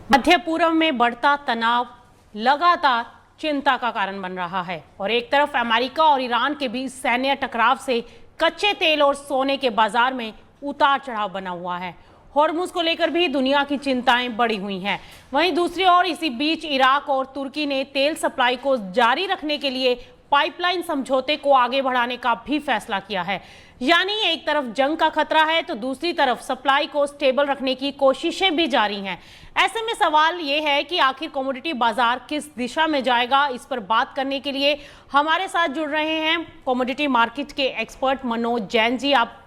मध्य पूर्व में बढ़ता तनाव लगातार चिंता का कारण बन रहा है और एक तरफ अमेरिका और ईरान के बीच सैन्य टकराव से कच्चे तेल और सोने के बाजार में उतार चढ़ाव बना हुआ है। हॉर्मुज को लेकर भी दुनिया की चिंताएं बढ़ी हुई हैं। वहीं दूसरी ओर इसी बीच इराक और तुर्की ने तेल सप्लाई को जारी रखने के लिए पाइपलाइन समझौते को आगे बढ़ाने का भी फैसला किया है। यानी एक तरफ जंग का खतरा है तो दूसरी तरफ सप्लाई को स्टेबल रखने की कोशिशें भी जारी हैं। ऐसे में सवाल ये है कि आखिर कमोडिटी बाजार किस दिशा में जाएगा। इस पर बात करने के लिए हमारे साथ जुड़ रहे हैं कमोडिटी मार्केट के एक्सपर्ट मनोज जैन जी। आप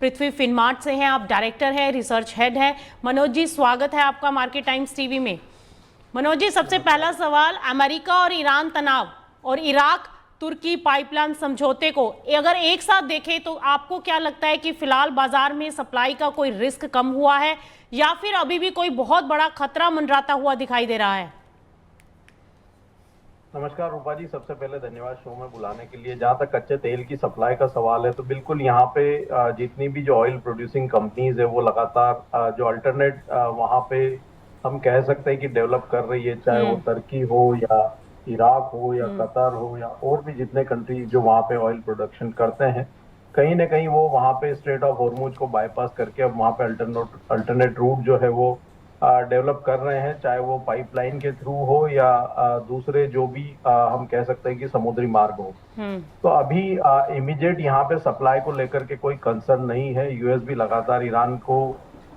पृथ्वी फिनमार्ट से हैं, आप डायरेक्टर हैं, रिसर्च हेड हैं। मनोज जी, स्वागत है आपका मार्केट टाइम्स टीवी में। मनोज जी, सबसे पहला सवाल, अमेरिका और ईरान तनाव और इराक तुर्की पाइपलाइन समझौते को अगर एक साथ देखें तो आपको क्या लगता है कि फिलहाल बाजार में सप्लाई का कोई रिस्क कम हुआ है या फिर अभी भी कोई बहुत बड़ा खतरा मंडराता हुआ दिखाई दे रहा है? नमस्कार रूपा जी, सबसे पहले धन्यवाद शो में बुलाने के लिए। जहां तक कच्चे तेल की सप्लाई का सवाल है तो बिल्कुल यहाँ पे जितनी भी जो ऑयल प्रोड्यूसिंग कंपनीज है वो लगातार जो अल्टरनेट वहाँ पे हम कह सकते हैं कि डेवलप कर रही है, चाहे वो तुर्की हो या इराक हो या कतर हो या और भी जितने कंट्रीज जो वहाँ पे ऑयल प्रोडक्शन करते हैं, कहीं ना कहीं वो वहाँ पे स्ट्रेट ऑफ हॉर्मुज को बाईपास करके अब वहाँ पे अल्टरनेट रूट जो है वो डेवलप कर रहे हैं, चाहे वो पाइपलाइन के थ्रू हो या दूसरे जो भी हम कह सकते हैं कि समुद्री मार्ग हो। तो अभी इमीडिएट यहाँ पे सप्लाई को लेकर के कोई कंसर्न नहीं है। यूएस भी लगातार ईरान को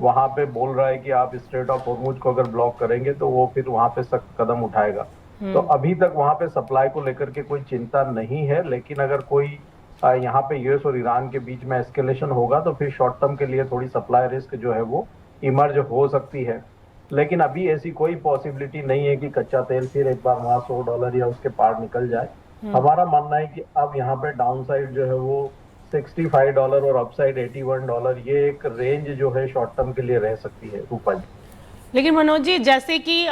वहां पे बोल रहा है कि आप स्ट्रेट ऑफ हॉर्मुज को अगर ब्लॉक करेंगे तो वो फिर वहां पे सख्त कदम उठाएगा। तो अभी तक वहां पे सप्लाई को लेकर के कोई चिंता नहीं है, लेकिन अगर कोई यहाँ पे यूएस और ईरान के बीच में एस्केलेशन होगा तो फिर शॉर्ट टर्म के लिए थोड़ी सप्लाई रिस्क जो है वो इमर्ज हो सकती है। लेकिन अभी ऐसी कोई पॉसिबिलिटी नहीं है कि कच्चा तेल फिर एक बार वहां $100 या उसके पार निकल जाए। हमारा मानना है कि अब यहाँ पे डाउन साइड जो है वो $65 और अपसाइड $81, ये एक रेंज जो है शॉर्ट टर्म के लिए रह सकती है रूपा जी। लेकिन मनोज जी, जैसे कि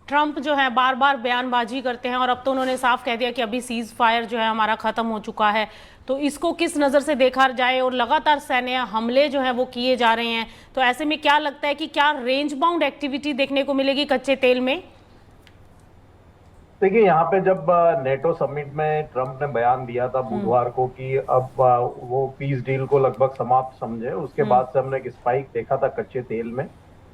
ट्रंप जो है बार बार बयानबाजी करते हैं और अब तो उन्होंने साफ कह दिया कि अभी सीज फायर जो है हमारा खत्म हो चुका है, तो इसको किस नज़र से देखा जाए और लगातार सैन्य हमले जो हैं वो किए जा रहे हैं, तो ऐसे में क्या लगता है कि क्या रेंज बाउंड एक्टिविटी देखने को मिलेगी कच्चे तेल में? देखिए, यहाँ पे जब नेटो समिट में ट्रंप ने बयान दिया था बुधवार को कि अब वो पीस डील को लगभग समाप्त समझे, उसके बाद से हमने एक स्पाइक देखा था कच्चे तेल में,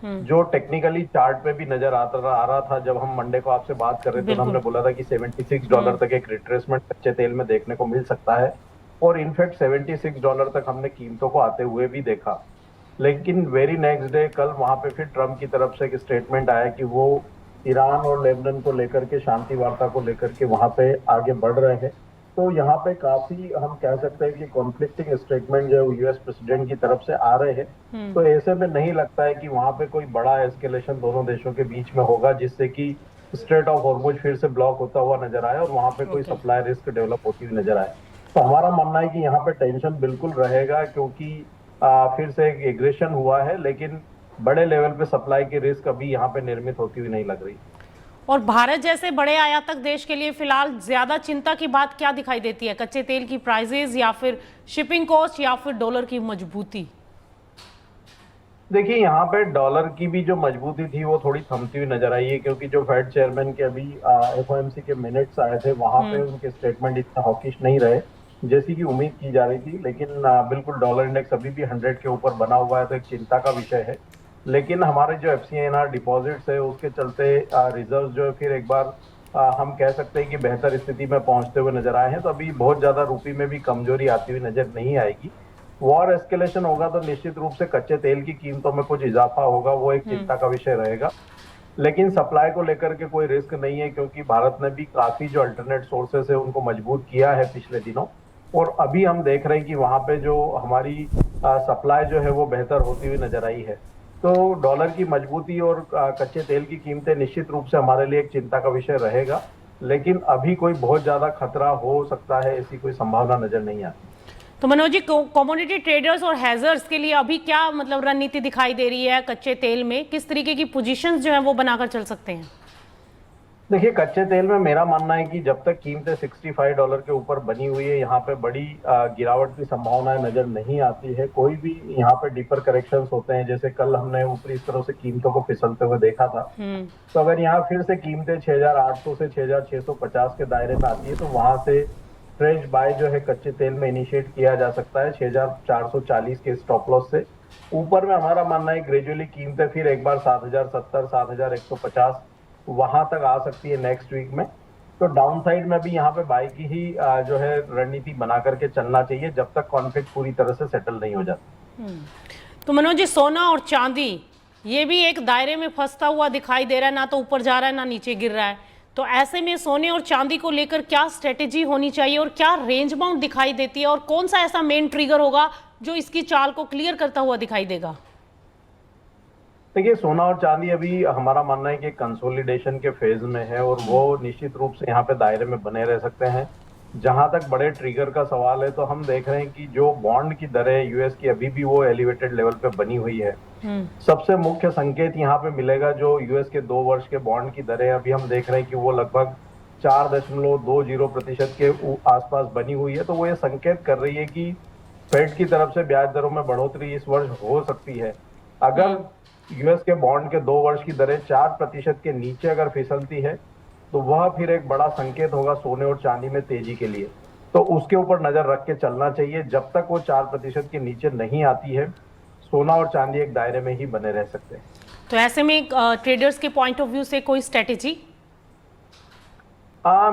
जो टेक्निकली चार्ट पे भी नजर आ रहा था। जब हम मंडे को आपसे बात कर रहे थे तो हमने बोला था कि $76 तक एक रिट्रेसमेंट कच्चे तेल में देखने को मिल सकता है और इनफैक्ट $76 तक हमने कीमतों को आते हुए भी देखा। लेकिन वेरी नेक्स्ट डे कल वहां पे फिर ट्रंप की तरफ से एक स्टेटमेंट आया कि वो ईरान और लेबनान को लेकर के, शांति वार्ता को लेकर के वहां पे आगे बढ़ रहे हैं। तो यहाँ पे काफी हम कह सकते हैं कि कॉन्फ्लिक्टिंग स्टेटमेंट जो यूएस प्रेसिडेंट की तरफ से आ रहे हैं। तो ऐसे में नहीं लगता है कि वहां पे कोई बड़ा एस्केलेशन दोनों देशों के बीच में होगा जिससे कि स्ट्रेट ऑफ हॉर्मुज फिर से ब्लॉक होता हुआ नजर आए और वहां पे कोई सप्लाई रिस्क डेवलप होती हुई नजर आए। तो हमारा मानना है कि यहाँ पे टेंशन बिल्कुल रहेगा, क्योंकि फिर से एक एग्रेशन हुआ है, लेकिन बड़े लेवल पे सप्लाई की रिस्क अभी यहाँ पे निर्मित होती हुई नहीं लग रही। और भारत जैसे बड़े आयातक देश के लिए फिलहाल ज्यादा चिंता की बात क्या दिखाई देती है? कच्चे तेल की प्राइसेस या फिर शिपिंग कॉस्ट या फिर डॉलर की मजबूती? देखिए, यहाँ पे डॉलर की भी जो मजबूती थी वो थोड़ी थमती हुई नजर आई है, क्योंकि जो फेड चेयरमैन के अभी एफओएमसी के मिनट्स आए थे वहां पे उनके स्टेटमेंट इतना हॉकिश नहीं रहे जैसी की उम्मीद की जा रही थी। लेकिन बिल्कुल डॉलर इंडेक्स अभी भी 100 के ऊपर बना हुआ है, तो एक चिंता का विषय है। लेकिन हमारे जो FCNR डिपॉजिट्स है उसके चलते रिजर्व जो है फिर एक बार हम कह सकते हैं कि बेहतर स्थिति में पहुंचते हुए नजर आए हैं। तो अभी बहुत ज्यादा रुपये में भी कमजोरी आती हुई नजर नहीं आएगी। वॉर एस्केलेशन होगा तो निश्चित रूप से कच्चे तेल की कीमतों में कुछ इजाफा होगा, वो एक चिंता का विषय रहेगा। लेकिन सप्लाई को लेकर के कोई रिस्क नहीं है, क्योंकि भारत ने भी काफी जो अल्टरनेट सोर्सेस है उनको मजबूत किया है पिछले दिनों, और अभी हम देख रहे हैं कि वहां पे जो हमारी सप्लाई जो है वो बेहतर होती हुई नजर आई है। तो डॉलर की मजबूती और कच्चे तेल की कीमतें निश्चित रूप से हमारे लिए एक चिंता का विषय रहेगा, लेकिन अभी कोई बहुत ज्यादा खतरा हो सकता है ऐसी कोई संभावना नजर नहीं आती। तो मनोज जी, कमोडिटी ट्रेडर्स और हैजर्स के लिए अभी क्या मतलब रणनीति दिखाई दे रही है कच्चे तेल में? किस तरीके की पोजीशंस जो है वो बनाकर चल सकते हैं? देखिए, कच्चे तेल में मेरा मानना है कि जब तक कीमतें $65 के ऊपर बनी हुई है, यहाँ पे बड़ी गिरावट की संभावनाएं नजर नहीं आती है। कोई भी यहाँ पे डीपर करेक्शंस होते हैं, जैसे कल हमने ऊपरी स्तरों से कीमतों को फिसलते हुए देखा था। तो अगर यहाँ फिर से कीमतें 6,800 से 6,650 के दायरे में आती है, तो वहां से फ्रेश बाय जो है कच्चे तेल में इनिशिएट किया जा सकता है 6,440 के स्टॉप लॉस से। ऊपर में हमारा मानना है ग्रेजुअली कीमतें फिर एक बार 7,070, 7,150 वहां तक आ सकती है नेक्स्ट वीक में। तो डाउन साइड में भी यहाँ पे बाई की ही जो है रणनीति बना करके चलना चाहिए, जब तक कॉन्फ्लिक्ट पूरी तरह से सेटल नहीं हो जाता। तो मनोज जी, सोना और चांदी ये भी एक दायरे में फंसता हुआ दिखाई दे रहा है, ना तो ऊपर जा रहा है ना नीचे गिर रहा है। तो ऐसे में सोने और चांदी को लेकर क्या स्ट्रेटेजी होनी चाहिए और क्या रेंज बाउंड दिखाई देती है, और कौन सा ऐसा मेन ट्रिगर होगा जो इसकी चाल को क्लियर करता हुआ दिखाई देगा? देखिए, सोना और चांदी अभी हमारा मानना है कि कंसोलिडेशन के फेज में है और वो निश्चित रूप से यहाँ पे दायरे में बने रह सकते हैं। जहां तक बड़े ट्रिगर का सवाल है, तो हम देख रहे हैं कि जो बॉन्ड की दरें यूएस की अभी भी वो एलिवेटेड लेवल पे बनी हुई है। सबसे मुख्य संकेत यहाँ पे मिलेगा जो यूएस के 2 वर्ष के बॉन्ड की दरें अभी हम देख रहे हैं कि वो लगभग 4.20% के आसपास बनी हुई है। तो वो ये संकेत कर रही है कि फेड की तरफ से ब्याज दरों में बढ़ोतरी इस वर्ष हो सकती है। अगर यूएस के बॉन्ड के 2 वर्ष की दरें 4% के नीचे अगर फिसलती है, तो वह फिर एक बड़ा संकेत होगा सोने और चांदी में तेजी के लिए। तो उसके ऊपर नजर रख के चलना चाहिए। जब तक वो 4% के नीचे नहीं आती है, सोना और चांदी एक दायरे में ही बने रह सकते हैं। तो ऐसे में ट्रेडर्स के पॉइंट ऑफ व्यू से कोई स्ट्रेटेजी?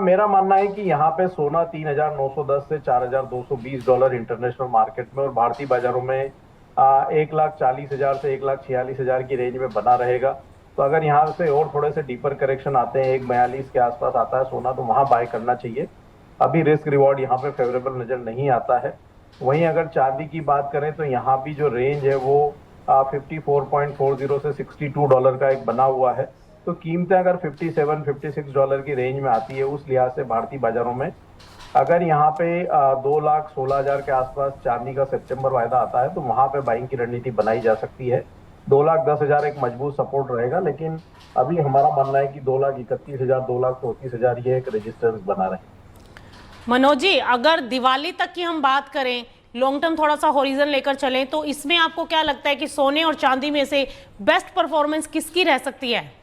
मेरा मानना है कि यहाँ पे सोना 3,910 से $4,220 इंटरनेशनल मार्केट में और भारतीय बाजारों में 1,40,000 से 1,46,000 की रेंज में बना रहेगा। तो अगर यहाँ से और थोड़े से डीपर करेक्शन आते हैं, 1,42 के आसपास आता है सोना, तो वहां बाय करना चाहिए। अभी रिस्क रिवॉर्ड यहाँ पे फेवरेबल नजर नहीं आता है। वहीं अगर चांदी की बात करें तो यहाँ भी जो रेंज है वो 54.40 से $62 का एक बना हुआ है। तो कीमतें अगर $57-56 की रेंज में आती है, उस लिहाज से भारतीय बाजारों में अगर यहाँ पे 2,16,000 के आसपास चांदी का सितंबर वायदा आता है, तो वहां पे बाइंग की रणनीति बनाई जा सकती है। 2,10,000 एक मजबूत सपोर्ट रहेगा, लेकिन अभी हमारा मानना है कि 2,31,000, 2,34,000 ये एक रेजिस्टेंस बना रहे। मनोज जी, अगर दिवाली तक की हम बात करें, लॉन्ग टर्म थोड़ा सा होरिजन लेकर चलें, तो इसमें आपको क्या लगता है कि सोने और चांदी में से बेस्ट परफॉर्मेंस किसकी रह सकती है?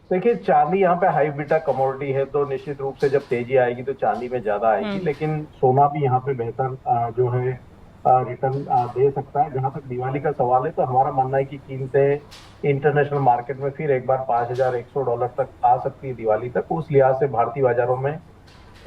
देखिए, चांदी यहाँ पे हाई बीटा कमोडिटी है, तो निश्चित रूप से जब तेजी आएगी तो चांदी में ज्यादा आएगी, लेकिन सोना भी यहाँ पे बेहतर जो है रिटर्न दे सकता है। जहां तक दिवाली का सवाल है, तो हमारा मानना है कि कीमतें इंटरनेशनल मार्केट में फिर एक बार $5,100 तक आ सकती है दिवाली तक। उस लिहाज से भारतीय बाजारों में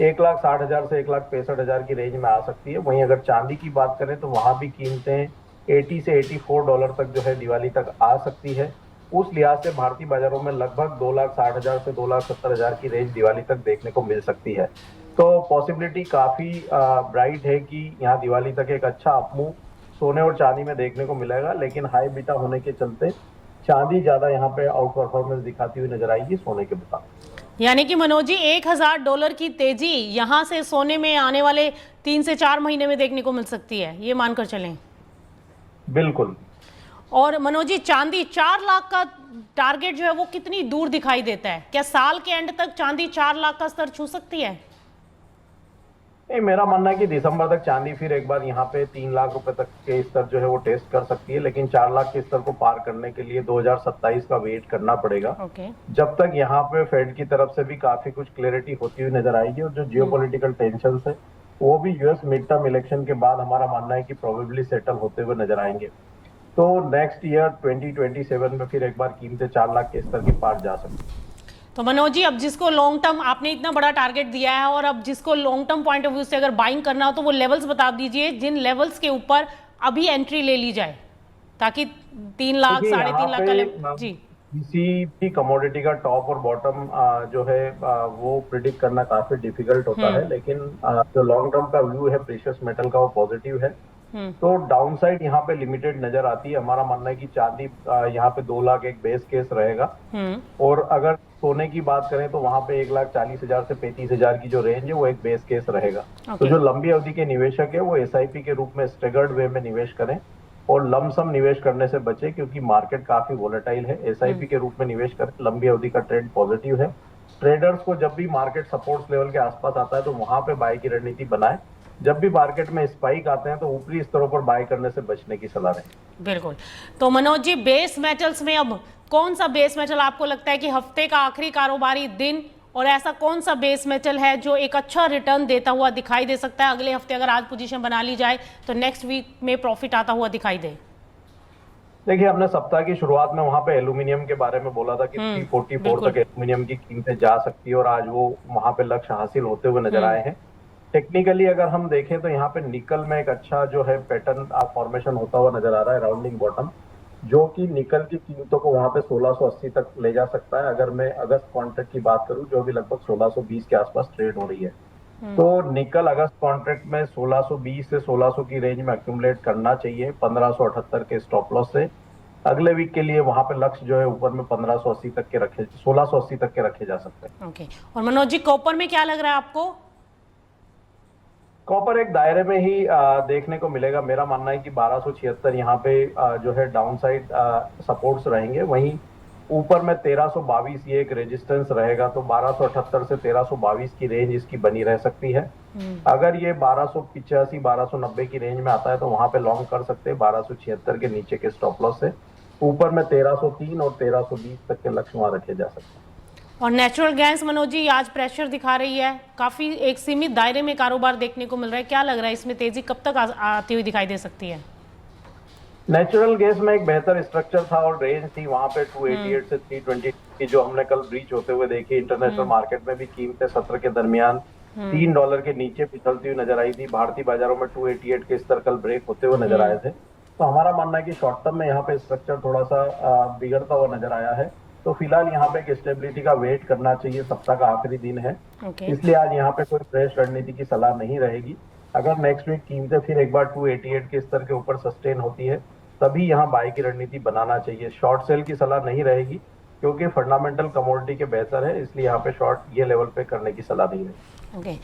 1,60,000 से 1,65,000 की रेंज में आ सकती है। वहीं अगर चांदी की बात करें तो वहां भी कीमतें $80 से $84 तक जो है दिवाली तक आ सकती है। उस लिहाज से भारतीय बाजारों में लगभग 2,60,000 से 2,70,000 की रेंज दिवाली तक देखने को मिल सकती है। तो पॉसिबिलिटी काफी ब्राइट है कि यहाँ दिवाली तक एक अच्छा अपमूव सोने और चांदी में देखने को मिलेगा, लेकिन हाई बीटा होने के चलते चांदी ज्यादा यहाँ पे आउट परफॉर्मेंस दिखाती हुई नजर आएगी सोने के मुकाबले। यानी कि मनोज जी, $1,000 की तेजी यहां से सोने में आने वाले 3 से 4 महीने में देखने को मिल सकती है, ये मानकर चलें? बिल्कुल। और मनोज जी, चांदी 4 लाख का टारगेट जो है वो कितनी दूर दिखाई देता है? क्या साल के एंड तक चांदी 4 लाख का स्तर छू सकती है? नहीं, मेरा मानना है कि दिसंबर तक चांदी फिर एक बार यहाँ पे 3 लाख रुपए तक के स्तर जो है वो टेस्ट कर सकती है, लेकिन 4 लाख के स्तर को पार करने के लिए 2027 का वेट करना पड़ेगा। जब तक यहाँ पे फेड की तरफ से भी काफी कुछ क्लैरिटी होती हुई नजर आएगी, और जो जियोपॉलिटिकल टेंशन है वो भी यूएस मिड टर्म इलेक्शन के बाद हमारा मानना है कि प्रोबेबली सेटल होते हुए नजर आएंगे। तो नेक्स्ट ईयर 2027 में फिर एक बार कीमतें 4 लाख के स्तर के पार जा सकती है। तो मनोज जी, अब जिसको लॉन्ग टर्म आपने इतना बड़ा टारगेट दिया है, और अब जिसको long term point of view से अगर बाइंग करना हो, तो वो लेवल्स बता दीजिए जिन लेवल्स के ऊपर अभी एंट्री ले ली जाए, ताकि 3 लाख 3.5 लाख का लेवल। जी, किसी भी कमोडिटी का टॉप और बॉटम जो है वो प्रिडिक्ट करना काफी डिफिकल्ट होता है, लेकिन जो लॉन्ग टर्म का व्यू है प्रीशियस मेटल का वो पॉजिटिव है। तो डाउनसाइड यहाँ पे लिमिटेड नजर आती है। हमारा मानना है कि चांदी यहाँ पे 2 लाख एक बेस केस रहेगा, और अगर सोने की बात करें तो वहां पे 1,40,000 से 35,000 की जो रेंज है वो एक बेस केस रहेगा। तो जो लंबी अवधि के निवेशक है वो एसआईपी के रूप में स्टेगर्ड वे में निवेश करें, और लमसम निवेश करने से बचे, क्योंकि मार्केट काफी वोलेटाइल है। एसआईपी के रूप में निवेश करें, लंबी अवधि का ट्रेंड पॉजिटिव है। ट्रेडर्स को जब भी मार्केट सपोर्ट्स लेवल के आसपास आता है तो वहां पे बाय की रणनीति बनाए। जब भी मार्केट में स्पाइक आते हैं तो ऊपरी स्तरों पर बाय करने से बचने की सलाह रहे। बिल्कुल। तो मनोज जी, बेस मेटल्स में अब कौन सा बेस मेटल आपको लगता है कि हफ्ते का आखिरी कारोबारी दिन, और ऐसा कौन सा बेस मेटल है जो एक अच्छा रिटर्न देता हुआ दिखाई दे सकता है अगले हफ्ते? अगर आज पोजीशन बना ली जाए तो नेक्स्ट वीक में प्रॉफिट आता हुआ दिखाई दे। देखिए, हमने सप्ताह की शुरुआत में वहां पे एल्यूमिनियम के बारे में बोला था कि 344 तक एल्यूमिनियम की कीमतें जा सकती है, और आज वो वहां पे लक्ष्य हासिल होते हुए नजर आए हैं। टेक्निकली अगर हम देखें तो यहाँ पे निकल में एक अच्छा जो है पैटर्न फॉर्मेशन होता हुआ नजर आ रहा है, राउंडिंग बॉटम, जो कि निकल की कीमतों को वहां पे 1680 तक ले जा सकता है। अगर मैं अगस्त कॉन्ट्रैक्ट की बात करूं, जो भी लगभग 1620 के आसपास ट्रेड हो रही है, तो निकल अगस्त कॉन्ट्रैक्ट में 1620 से 1600 की रेंज में एक्यूमुलेट करना चाहिए 1578 के स्टॉप लॉस से। अगले वीक के लिए वहां पे लक्ष्य जो है ऊपर में 1580 तक के रखे, 1680 तक के रखे जा सकते हैं। ओके। और मनोज जी, कॉपर में क्या लग रहा है आपको? कॉपर एक दायरे में ही देखने को मिलेगा। मेरा मानना है कि 1276 यहाँ पे जो है डाउन साइड सपोर्ट्स रहेंगे। वहीं ऊपर में 1322 ये एक रेजिस्टेंस रहेगा, तो 1278 से 1322 की रेंज इसकी बनी रह सकती है। अगर ये 1285 1290 की रेंज में आता है तो वहां पे लॉन्ग कर सकते हैं 1276 के नीचे के स्टॉप लॉस से। ऊपर में 1303 और 1320 तक के लक्ष्य वहां रखे जा सकते हैं। और नेचुरल गैस मनोज जी आज प्रेशर दिखा रही है, काफी एक सीमित दायरे में कारोबार देखने को मिल रहा है। क्या लग रहा है इसमें तेजी कब तक आती हुई दिखाई दे सकती है? नेचुरल गैस में एक बेहतर स्ट्रक्चर था और रेंज थी वहां पे 288 से 320 की, जो हमने कल ब्रीच होते हुए देखी। इंटरनेशनल मार्केट में भी कीमतें सत्र के दरमियान $3 के नीचे फिसलती हुई नजर आई थी। भारतीय बाजारों में 288 के स्तर कल ब्रेक होते हुए नजर आए थे। तो हमारा मानना है कि शॉर्ट टर्म में यहाँ पे स्ट्रक्चर थोड़ा सा बिगड़ता हुआ नजर आया है। तो फिलहाल यहाँ पे एक स्टेबिलिटी का वेट करना चाहिए। सप्ताह का आखिरी दिन है, इसलिए आज यहाँ पे कोई फ्रेश रणनीति की सलाह नहीं रहेगी। अगर नेक्स्ट वीक कीमतें फिर एक बार 288 के स्तर के ऊपर सस्टेन होती है, तभी यहाँ बाय की रणनीति बनाना चाहिए। शॉर्ट सेल की सलाह नहीं रहेगी, क्योंकि फंडामेंटल कमोडिटी के बेहतर है, इसलिए यहाँ पे शॉर्ट ये लेवल पे करने की सलाह नहीं रहेगी। ओके।